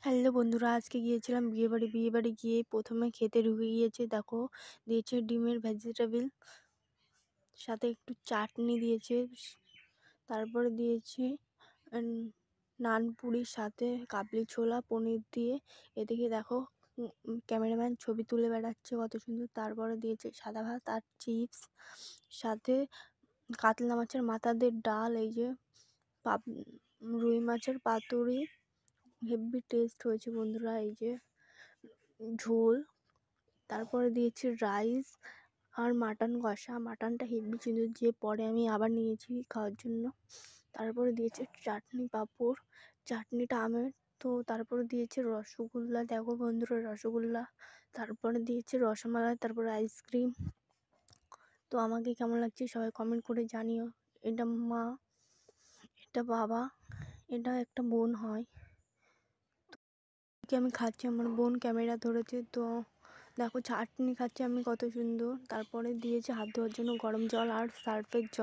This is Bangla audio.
হ্যালো বন্ধুরা, আজকে গিয়েছিলাম বিয়েবাড়ি গিয়ে প্রথমে খেতে ঢুকে গিয়েছে। দেখো, দিয়েছে ডিমের ভেজিটেবিল, সাথে একটু চাটনি দিয়েছে, তারপরে দিয়েছে নান পুরির সাথে কাবলি ছোলা পনির দিয়ে। এদিকে দেখো ক্যামেরাম্যান ছবি তুলে বেড়াচ্ছে কত সুন্দর। তারপরে দিয়েছে সাদা ভাত আর চিপস, সাথে কাতলা মাছের মাথা দিয়ে ডাল, এই যে রুই মাছের পাতুরি। হেভি টেস্ট হয়েছে বন্ধুরা। এই যে ঝোল, তারপরে দিয়েছি রাইস আর মাটন কষা। মাটনটা হেভি ছিল, যে পরে আমি আবার নিয়েছি খাওয়ার জন্য। তারপরে দিয়েছে চাটনি পাঁপড়, চাটনিটা আমের। তো তারপরে দিয়েছে রসগোল্লা, দেখো বন্ধুরা রসগোল্লা। তারপরে দিয়েছে রসমালাই, তারপরে আইসক্রিম। তো আমাকে কেমন লাগছে সবাই কমেন্ট করে জানিও। এটা মা, এটা বাবা, এটা একটা বোন হয়। আমি খাচ্ছি, আমার বোন ক্যামেরা ধরেছে। তো দেখো চাটনি খাচ্ছি আমি কত সুন্দর। তারপরে দিয়েছে হাত ধোয়ার জন্য গরম জল আর সার্ফের জল।